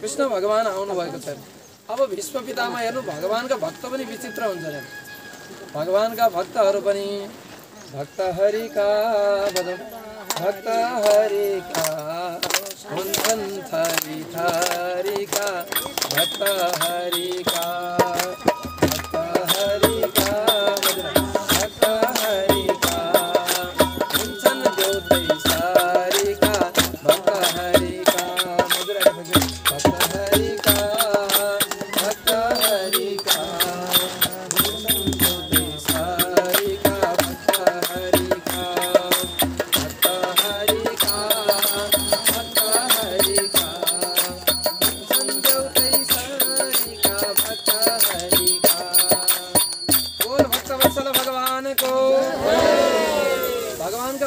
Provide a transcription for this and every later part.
कृष्ण भगवान आउनु भएको छैन। अब भीष्म पितामह हेर्नु भगवानका भक्त पनि विचित्र हुन्छन्। भगवानका भक्तहरू पनि भक्त हरिका भजन भक्त हरिका हुन्छन् थरी थरीका भक्त हरिका भक्त हरिका भक्त हरिका हुन्छन् देउतै सारिका भक्त हरिका भक्त हरिका भक्त हरिका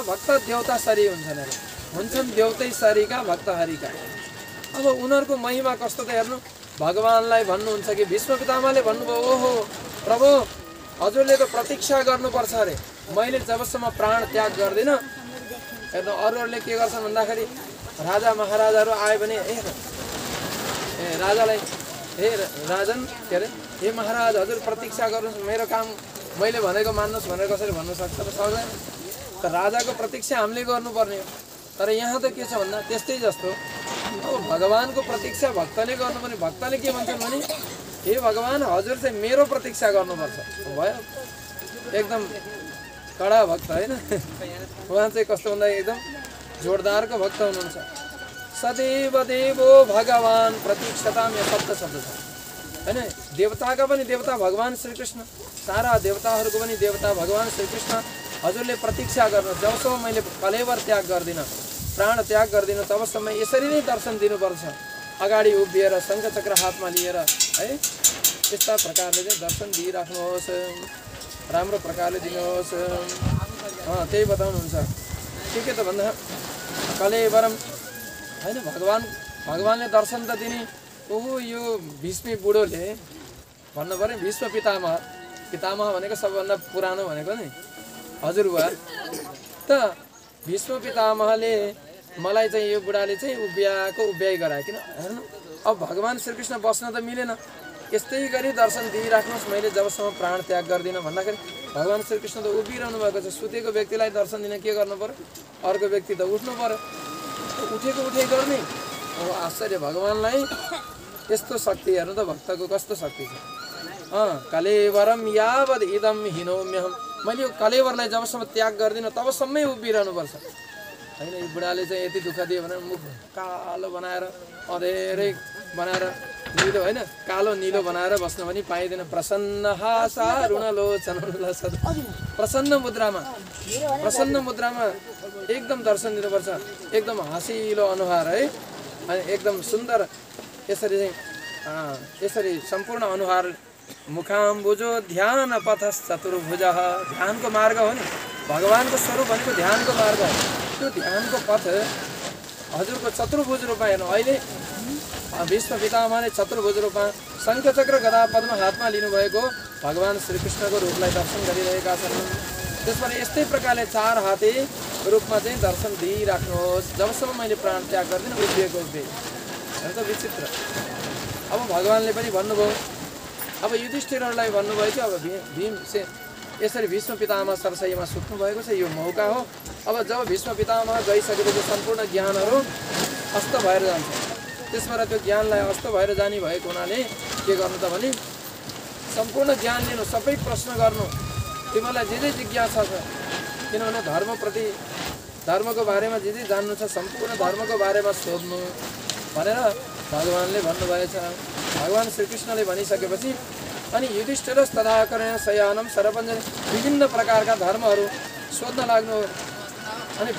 भक्त देवता सरी हुन्छन् देउतै सरीका भक्त हरिका। अब उनीहरूको महिमा कस्तो त हेर्नु। भगवानलाई भन्नुहुन्छ कि भीष्म पितामहले भन्नुभयो ओहो प्रभु हजुरले त प्रतीक्षा गर्नुपर्छ अरे, मैले जबसम्म प्राण त्याग गर्दिनँ। हेर्नु अरूहरूले के गर्छन् भन्दाखेरि राजा महाराजाहरू आयो भने राजालाई हे राजन के अरे हे महाराज हजुर प्रतीक्षा गर्नुहोस् मेरो काम मैले भनेको मान्नुहोस् भनेर कसरी भन्नु सक्छ त सक्दैन। त राजाको प्रतीक्षा हामीले गर्नुपर्ने हो। तर यहाँ त के छ भन्दा त्यस्तै जस्तो अब भगवानको प्रतीक्षा भक्तले गर्नुपर्ने। भक्तले के भन्छन् भने हे भगवान हजुर चाहिँ मेरो प्रतीक्षा गर्नुपर्छ भयो। एकदम कडा भक्त होइन उहाँ चाहिँ कस्तो भन्दा एकदम जोरदारको भक्त हुनुहुन्छ। सदैव देवो भगवान प्रतीक्षताम या शब्द छ होइन। देवताका पनि देवता भगवान श्रीकृष्ण, सारा देवताहरूको पनि देवता भगवान श्रीकृष्ण हजुरले प्रतीक्षा गर्नु। जबसम्म मैले कलेवर त्याग गर्दिनँ प्राण त्याग गर्दिनँ तबसम्म यसरी नै दर्शन दिनुपर्छ। अगाडि उभिएर शङ्खचक्र हातमा लिएर है यस्ता प्रकारले चाहिँ दर्शन दिइराख्नुहोस्, राम्रो प्रकारले दिनुहोस्। त्यही बताउनुहुन्छ। के त भन्दा कलेवरम होइन भगवानले दर्शन त दिने। ओहो यो भीष्मी बुढोले भन्नु पऱ्यो भीष्म पितामह भनेको सबभन्दा पुरानो भनेको नि हजुरबा त भीष्म पितामहले मलाई चाहिँ यो बुढाले चाहिँ उभ्याइ गरायो। किन हेर्नु अब भगवान श्रीकृष्ण बस्न त मिलेन, यस्तै गरी दर्शन दिइराख्नुहोस् मैले जबसम्म प्राण त्याग गर्दिनँ भन्दाखेरि भगवान श्रीकृष्ण त उभिरहनु भएको छ। सुतेको व्यक्तिलाई दर्शन दिन के गर्नु पर्यो, अर्को व्यक्ति त उठ्नु पर्यो, उठेको गर्ने। अब आश्चर्य भगवानलाई यस्तो शक्ति हेर्नु त भक्तको कस्तो शक्ति छ। कलेवरम यावद इदम हिनोम्यहम मैले यो कलेवरलाई जबसम्म त्याग गर्दिनँ तबसम्मै उभिरहनुपर्छ होइन। यो बुढाले चाहिँ यति दुःख दियो भने मुख कालो बनाएर अँधेरै बनाएर निलो होइन कालो निलो बनाएर बस्न पनि पाइँदैन। प्रसन्न हासा ऋणलोचन प्रसन्न मुद्रामा एकदम दर्शन दिनुपर्छ। एकदम हँसिलो अनुहार है अनि एकदम सुन्दर यसरी चाहिँ यसरी सम्पूर्ण अनुहार मुखाम्बुजो ध्यान पथस चतुर्भुज। ध्यानको मार्ग हो नि भगवानको स्वरूप भनेको ध्यानको मार्ग हो। त्यो ध्यानको पथ हजुरको चतुर्भुज रूपमा हेर्नु। अहिले भीष्म पितामहले चतुर्भुज रूपमा शङ्खचक्र गदा पद्म हातमा लिनुभएको भगवान श्रीकृष्णको रूपलाई दर्शन गरिरहेका छन्। त्यसबाट यस्तै प्रकारले चार हाते रूपमा चाहिँ दर्शन दिइराख्नुहोस् जबसम्म मैले प्राण त्याग गर्दिनँ उभिएको हेर्नु त विचित्र। अब भगवानले पनि भन्नुभयो अब युधिष्ठिरहरूलाई भन्नुभयो कि अब भीम यसरी भीष्म पितामह सरसैयामा सुत्नु भएको छ यो मौका हो। अब जब भीष्म पितामह गइसकेपछि सम्पूर्ण ज्ञानहरू अस्त भएर जान्छ। त्यसबाट त्यो ज्ञानलाई अस्त भएर जाने भएको हुनाले के गर्नु त भने सम्पूर्ण ज्ञान लिनु, सबै प्रश्न गर्नु, तिमीलाई जे जिज्ञासा छ किनभने धर्मको बारेमा जे जान्नु छ सम्पूर्ण धर्मको बारेमा सोध्नु भनेर भगवानले भन्नुभएछ। भगवान श्रीकृष्णले भनिसकेपछि अनि युधिष्ठिरस तदाकरेण शयानम सरपञ्जन विभिन्न प्रकारका धर्महरू सोध्न लाग्नु। अनि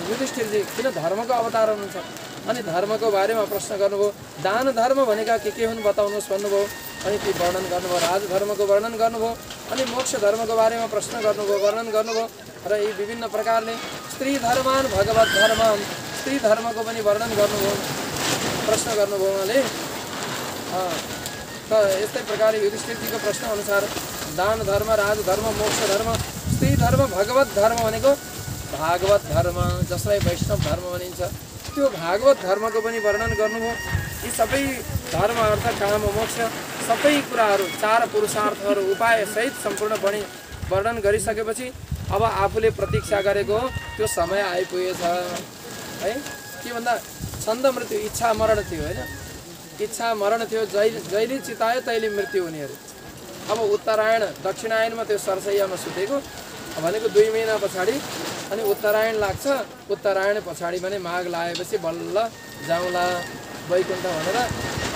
युधिष्ठिरजी किन धर्मको अवतार हुनुहुन्छ अनि धर्मको बारेमा प्रश्न गर्नुभयो। दान धर्म भनेका के हुन् बताउनुहोस् भन्नुभयो। अनि ती वर्णन गर्नुभयो, राजधर्मको वर्णन गर्नुभयो, अनि मोक्ष धर्मको बारेमा प्रश्न गर्नुभयो, वर्णन गर्नुभयो। र यी विभिन्न प्रकारले स्त्री धर्मान भगवत धर्म स्त्री धर्मको पनि वर्णन गर्नुभयो, प्रश्न गर्नुभयो उहाँले। त यस्तै प्रकारले युधिष्ठिरजीको प्रश्न अनुसार दान धर्म, राजधर्म, मोक्ष धर्म, स्त्री धर्म, भगवत धर्म भनेको भागवत धर्म जसलाई वैष्णव धर्म भनिन्छ त्यो भागवत धर्मको पनि वर्णन गर्नुभयो। यी सबै धर्म अर्थ काम मोक्ष सबै कुराहरू 4 पुरुषार्थहरू उपाय सहित सम्पूर्ण वर्णन गरिसकेपछि अब आफूले प्रतीक्षा गरेको त्यो समय आइपुगेछ है। के भन्दा छन्द मृत्यु इच्छा मरण थियो हैन, इच्छा मरण थियो, जहिले चितायो तैले मृत्यु हुने अरे। अब उत्तरायण दक्षिणायनमा त्यो सरसैयामा सुतेको भनेको 2 महिना पछाडि अनि उत्तरायण लाग्छ, उत्तरायण पछाडि भने माघ लागेपछि बल्ल जाउँला वैकुण्ठ भनेर।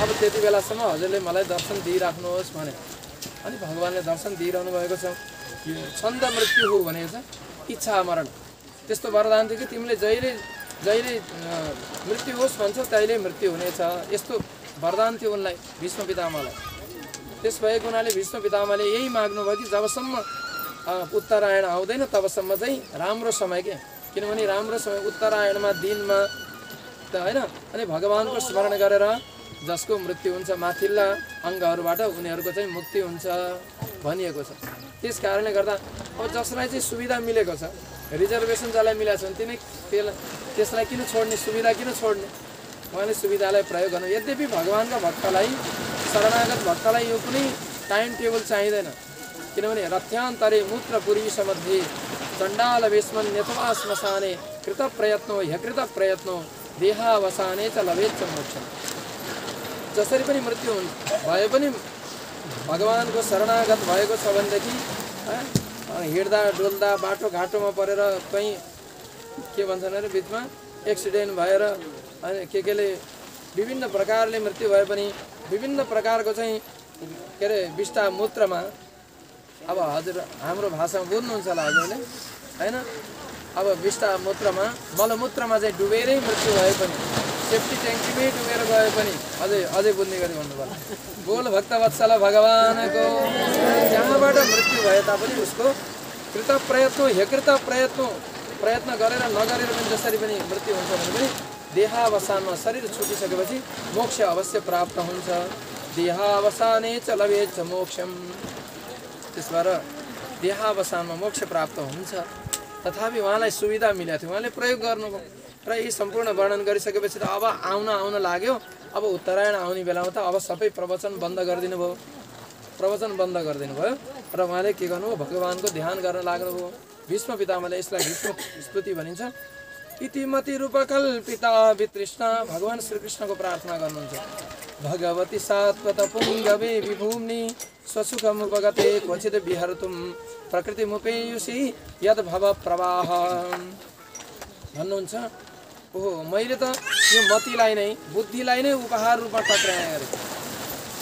अब त्यति बेलासम्म हजुरले मलाई दर्शन दिइराख्नुहोस् भने अनि भगवानले दर्शन दिइरहनु भएको छ। छन्द मृत्यु हो भनेको छ इच्छा मरण। त्यस्तो वरदान थियो कि तिमीले जहिले मृत्यु होस् भन्छौ तैले मृत्यु हुनेछ, यस्तो वरदान थियो उनलाई भीष्म पितामहलाई। त्यस भएको हुनाले भीष्म पितामहले यही माग्नुभयो कि जबसम्म उत्तरायण आउँदैन तबसम्म चाहिँ राम्रो समय के, किनभने राम्रो समय उत्तरायणमा दिनमा त हैन। अनि भगवानको स्मरण गरेर जसको मृत्यु हुन्छ माथिल्ला अङ्गहरूबाट उनीहरूको चाहिँ मुक्ति हुन्छ भनिएको छ। त्यस कारणले गर्दा अब जसलाई चाहिँ सुविधा मिलेको छ, रिजर्भेसन जसलाई मिलेको छ भने त्यसलाई किन छोड्ने, सुविधा किन छोड्ने, उहाँले सुविधालाई प्रयोग गर्नु। यद्यपि भगवानका भक्तलाई शरणागत भक्तलाई यो कुनै टाइम टेबल चाहिँदैन, किनभने रथ्यान्तरे मूत्र पुरीषमध्ये चण्डाल वेश्मन्यथवा श्मशाने कृत प्रयत्नो ह्यकृत प्रयत्नो देहावसाने च लभेच्च मोक्ष। जसरी पनि मृत्यु भए पनि भगवानको शरणागत भएको छ भनेदेखि हिँड्दा डुल्दा बाटो घाटोमा परेर कहीँ के भन्छन् अरे बिचमा एक्सिडेन्ट भएर अनि केले विभिन्न प्रकारले मृत्यु भए पनि विभिन्न प्रकारको चाहिँ के अरे विष्टा मूत्रमा, अब हजुर हाम्रो भाषामा बुझ्नुहुन्छ होला हजुरले हैन, अब विष्टा मूत्रमा मलमूत्रमा चाहिँ डुबेरै मृत्यु भए पनि सेफ्टी ट्याङ्कीमै डुबेर गए पनि अझै बुझ्ने गरी भन्नुपर्छ। बोल भक्त वत्सल भगवानको त्यहाँबाट मृत्यु भए तापनि उसको कृत प्रयत्न ह्यकृत प्रयत्न गरेर नगरेर पनि जसरी पनि मृत्यु हुन्छ भने पनि देहावसानमा शरीर छुटिसकेपछि मोक्ष अवश्य प्राप्त हुन्छ। देहावसाने च लभेच्च मोक्षम। त्यसबाट देहावसानमा मोक्ष प्राप्त हुन्छ। तथापि उहाँलाई सुविधा मिलेको थियो, उहाँले प्रयोग गर्नुभयो र यी सम्पूर्ण वर्णन गरिसकेपछि त अब आउन लाग्यो। अब उत्तरायण आउने बेलामा त अब सबै प्रवचन बन्द गरिदिनु भयो, र उहाँले के गर्नुभयो भगवानको ध्यान गर्न लाग्नुभयो। भीष्म पितामहले यसलाई भीष्म स्तुति भनिन्छ। इतिमति रूपकल्पिता वितृष्णा भगवान श्रीकृष्णको प्रार्थना गर्नुहुन्छ। भगवती सात्वत पुङ्गवे विभूम्नि स्वसुखमुपगते क्वचित् विहर्तुं प्रकृतिमुपेयुषि यद् भव प्रवाह भन्नुहुन्छ। ओहो, मैले त यो मतिलाई नै बुद्धिलाई नै उपहार रूपमा टक्राएँ अरे।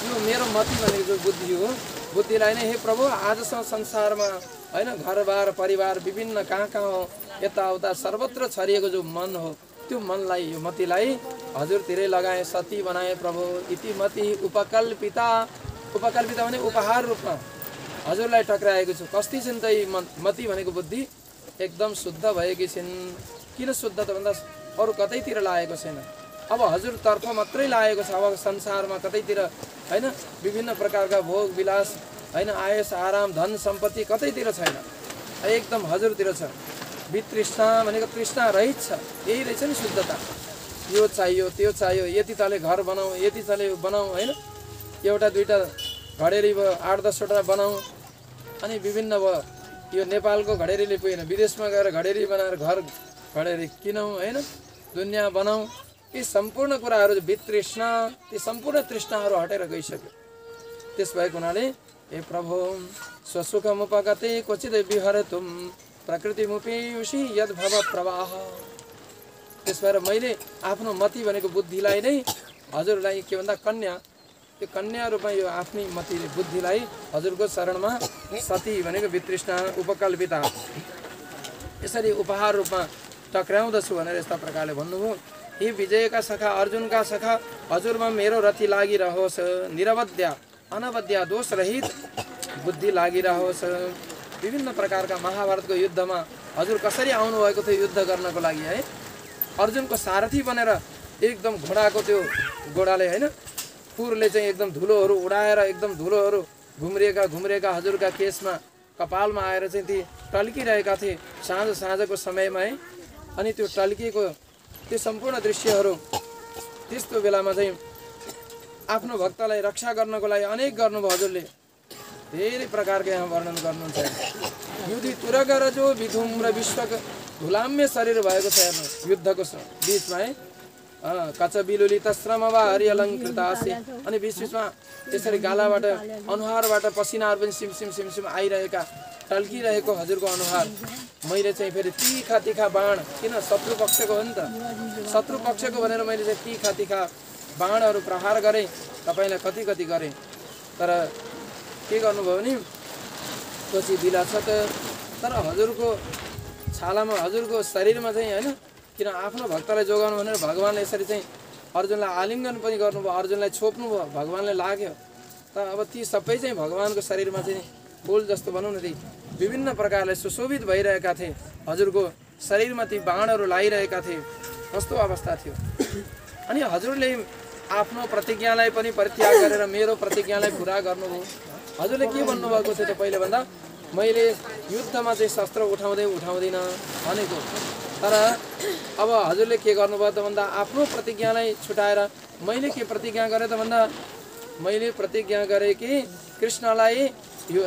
यो मेरो मति भनेको जो बुद्धि हो, बुद्धिलाई नै हे प्रभु आजसम्म संसारमा हैन घरबार परिवार विभिन्न कहाँ हो यताउता सर्वत्र छरिएको जो मन हो त्यो मनलाई यो मतिलाई हजुरतिरै लगाएँ, सती बनाएँ प्रभु। इति मति उपकल्पिता भने उपहार रूपमा हजुरलाई टक्राएको छु। कस्ती छिन् त यी मति भनेको बुद्धि एकदम शुद्ध भएकी छिन्। किन शुद्ध त भन्दा अरू कतैतिर लागेको छैन, अब हजुरतर्फ मात्रै लागेको छ। अब संसारमा कतैतिर हैन विभिन्न प्रकारका भोग विलास हैन आयस आराम धन सम्पत्ति कतैतिर छैन, एकदम हजुरतिर छ। वितृष्णा भनेको तृष्णा रहित छ, यही रहेछ नि शुद्धता। यो चाहियो त्यो चाहियो, यति तले घर बनाऊ, यति तले बनाऊ हैन, एउटा दुईटा घडेरी भयो 8-10वटा बनाऊ, अनि विभिन्न भयो। यो नेपालको घडेरीले पुगेन, विदेशमा गएर घडेरी बनाएर घर घडेरी किनौँ हैन, दुनियाँ बनाऊ। यी सम्पूर्ण कुराहरू वितृष्णा, ती सम्पूर्ण तृष्णाहरू हटेर गइसक्यो। त्यस भएको हुनाले हे प्रभु स्वसुखमुपगते क्वचित् विहर्तुं प्रकृतिमुपेयुषि यद् भव प्रवाह। त्यस भएर मैले आफ्नो मति भनेको बुद्धिलाई नै हजुरलाई के भन्दा कन्या, त्यो कन्या रूपमा यो आफ्नै मति बुद्धिलाई हजुरको शरणमा सती भनेको वितृष्णा उपकल्पिता यसरी उपहार रूपमा टक्राउँदछु भनेर यस्ता प्रकारले भन्नुभयो। यी विजयका सखा अर्जुनका सखा हजुरमा मेरो रथी लागिरहोस्, निरवध्या अनवध्या दोषरहित बुद्धि लागिरहोस्। विभिन्न प्रकारका महाभारतको युद्धमा हजुर कसरी आउनुभएको थियो युद्ध गर्नको लागि है, अर्जुनको सारथी बनेर एकदम घोडाको त्यो घोडाले हैन पुरले चाहिँ एकदम धुलोहरू उडाएर एकदम धुलोहरू घुम्रिएका हजुरका केसमा कपालमा आएर चाहिँ ती टल्किरहेका थिए साँझको समयमा है। अनि त्यो टल्किएको त्यो सम्पूर्ण दृश्यहरू त्यस्तो बेलामा चाहिँ आफ्नो भक्तलाई रक्षा गर्नको लागि अनेक गर्नुभयो हजुरले। धेरै प्रकारको यहाँ वर्णन गर्नुहुन्छ। युद्धि तुरग र जो विधुम्र विश्वको धुलाम्य शरीर भएको छ हेर्नु युद्धको बीचमा है। कच बिलुलित श्रम वा हरिअलङ्कृत आसे अनि बीचमा त्यसरी गालाबाट अनुहारबाट पसिनाहरू पनि सिमसिम आइरहेका टल्किरहेको हजुरको अनुहार। मैले चाहिँ फेरि तीखा तीखा बाण, किन शत्रु पक्षको हो नि त, शत्रु पक्षको भनेर मैले चाहिँ तीखा तीखा बाणहरू प्रहार गरेँ, तपाईँलाई कति कति गरेँ। तर के गर्नुभयो भने पछि दिलाछ त। तर हजुरको छालामा हजुरको शरीरमा चाहिँ होइन, किन आफ्नो भक्तलाई जोगाउनु भनेर भगवान्ले यसरी चाहिँ अर्जुनलाई आलिङ्गन पनि गर्नुभयो, अर्जुनलाई छोप्नुभयो, भगवान्ले लाग्यो। तर अब ती सबै चाहिँ भगवान्को शरीरमा चाहिँ फुल जस्तो भनौँ न ती विभिन्न प्रकारले सुशोभित भइरहेका थिए। हजुरको शरीरमा ती बाणहरू लागिरहेका थिए, कस्तो अवस्था थियो। अनि हजुरले आफ्नो प्रतिज्ञालाई पनि परित्याग गरेर मेरो प्रतिज्ञालाई पुरा गर्नुभयो। हजुरले के भन्नुभएको थियो त पहिले भन्दा, मैले युद्धमा चाहिँ शस्त्र उठाउँदैन भनेको। तर अब हजुरले के गर्नुभयो त भन्दा आफ्नो प्रतिज्ञालाई छुटाएर मैले के प्रतिज्ञा गरेँ त भन्दा, मैले प्रतिज्ञा गरेँ कि कृष्णलाई यो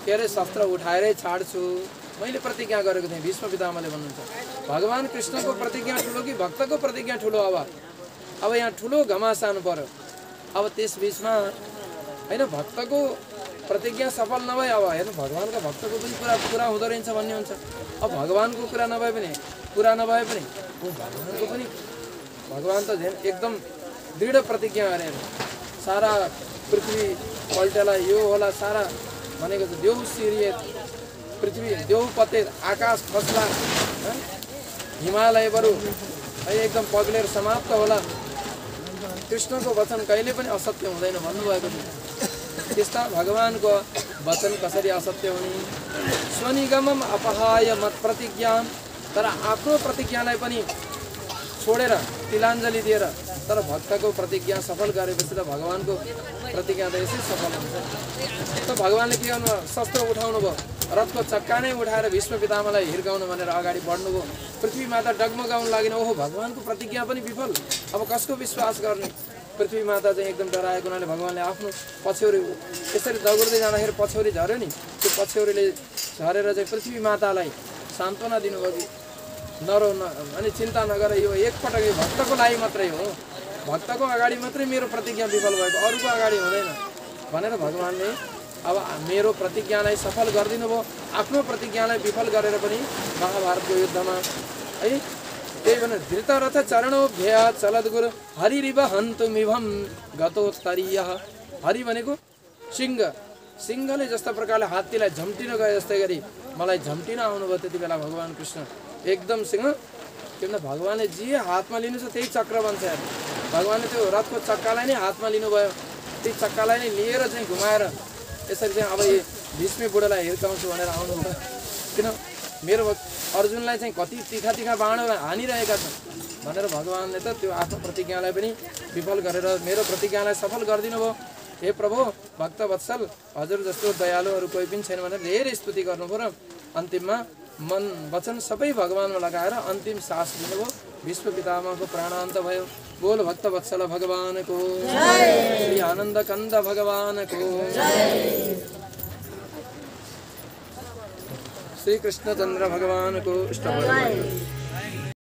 के अरे शस्त्र उठाएरै छाड्छु, मैले प्रतिज्ञा गरेको थिएँ। भीष्म पितामहले भन्नुहुन्छ भगवान् कृष्णको प्रतिज्ञा ठुलो कि भक्तको प्रतिज्ञा ठुलो। अब यहाँ ठुलो घमासानु पर्यो। अब त्यस बिचमा होइन भक्तको प्रतिज्ञा सफल नभए अब हेर्नु भगवान्का भक्तको पनि पुरा हुँदो रहेछ भन्ने हुन्छ। अब भगवान्को कुरा नभए पनि पुरा नभए पनि भगवान्को पनि, भगवान् त एकदम दृढ प्रतिज्ञा गरेर सारा पृथ्वी पल्टेला, यो होला सारा भनेको छ, देउ सिरिए पृथ्वी, देउ पते आकाश खस्ला, हिमालय बरु एकदम पग्लेर समाप्त होला, कृष्णको वचन कहिले पनि असत्य हुँदैन भन्नुभएको थियो। त्यस्ता भगवान्को वचन कसरी असत्य हुने। स्वनिगमम अपहाय मत प्रतिज्ञा, तर आफ्नो प्रतिज्ञालाई पनि छोडेर तिलाञ्जली दिएर तर भक्तको प्रतिज्ञा सफल गरेपछि त भगवान्को प्रतिज्ञा त यसै सफल हुन्छ। त भगवान्ले के गर्नु, शस्त्र उठाउनु भयो, रथको चक्का नै उठाएर भीष्म पितामहलाई हिर्काउनु भनेर अगाडि बढ्नुभयो। पृथ्वी माता डगमगाउन लागेन, ओहो भगवान्को प्रतिज्ञा पनि विफल, अब कसको विश्वास गर्ने। पृथ्वी माता चाहिँ एकदम डराएको हुनाले भगवान्ले आफ्नो पछ्यौरी यसरी दगुर्दै जाँदाखेरि पछ्यौरी झऱ्यो नि, त्यो पछ्यौरीले झरेर चाहिँ पृथ्वी मातालाई सान्त्वना दिनुभयो कि नरो अनि चिन्ता नगर, यो एकपटक भक्तको लागि मात्रै हो, भक्तको अगाडि मात्रै मेरो प्रतिज्ञा विफल भएको, अरूको अगाडि हुँदैन भनेर भगवान्ले अब मेरो प्रतिज्ञालाई सफल गरिदिनु भयो। आफ्नो प्रतिज्ञालाई विफल गरेर पनि महाभारतको युद्धमा है त्यही भनेर धृतरथ चरणोभ्य चलद्गुरु हरिरिव हन्तुमिभं गतोत्तरीय। हरि भनेको सिंह, सिंहले जस्ता प्रकारले हात्तीलाई झम्टिन गए जस्तै गरी मलाई झम्टिन आउनुभयो। त्यति बेला भगवान् कृष्ण एकदम सिंह, किन भगवान्ले जे हातमा लिनु छ त्यही चक्र बन्छ। भगवान्ले त्यो रथको चक्कालाई नै हातमा लिनुभयो, त्यही चक्कालाई नै लिएर चाहिँ घुमाएर यसरी चाहिँ अब भीष्म बुढालाई हिर्काउँछु भनेर आउनुभयो। किन मेरो अर्जुनलाई चाहिँ कति तीखा तीखा बाणहरू हानिरहेका छन् भनेर भगवान्ले त त्यो आफ्नो प्रतिज्ञालाई पनि विफल गरेर मेरो प्रतिज्ञालाई सफल गरिदिनु भयो। हे प्रभु भक्त वत्सल, हजुर जस्तो दयालुहरू कोही पनि छैन भनेर धेरै स्तुति गर्नुभयो र अन्तिममा मन वचन सबै भगवान्मा लगाएर अन्तिम सास दिनुभयो। भीष्म पितामहको प्राणान्त भयो। बोल भक्त वत्सल भगवानको श्री आनन्द कन्द भगवानको श्री कृष्णचन्द्र भगवानको इष्ट।